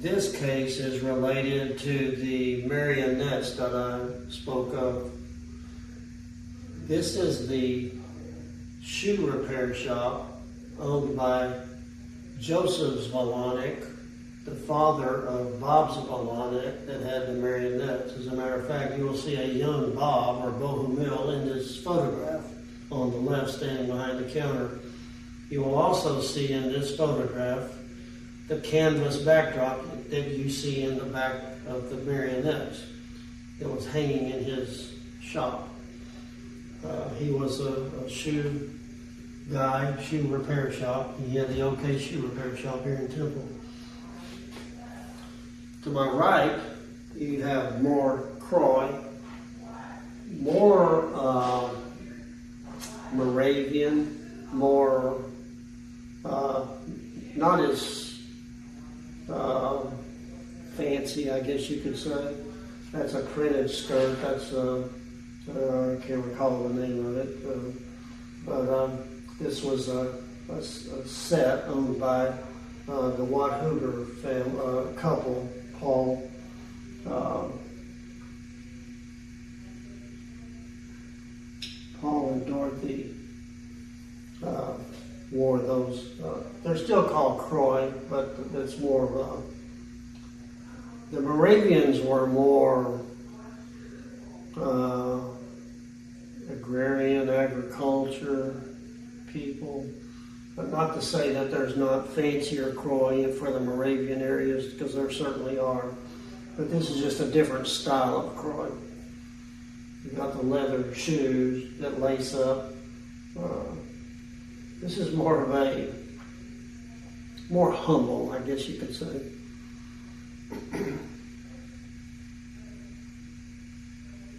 This case is related to the marionettes that I spoke of. This is the shoe repair shop owned by Joseph Zvolanek, the father of Bob Zvolanek that had the marionettes. As a matter of fact, you will see a young Bob or Bohemil in this photograph on the left standing behind the counter. You will also see in this photograph the canvas backdrop that you see in the back of the marionettes. It was hanging in his shop. He was a shoe guy, shoe repair shop. He had the OK Shoe Repair Shop here in Temple. To my right, you have more Croy, more Moravian, more not as fancy, I guess you could say. That's a printed skirt. That's I can't recall the name of it, but this was a set owned by the Watt Hoover family couple, Paul. Paul and Dorothy wore those. They're still called Croy, but it's more of the Moravians were more agrarian, agriculture people. But not to say that there's not fancier Croy for the Moravian areas, because there certainly are. But this is just a different style of Croy. You've got the leather shoes that lace up. This is more of a more humble, I guess you could say.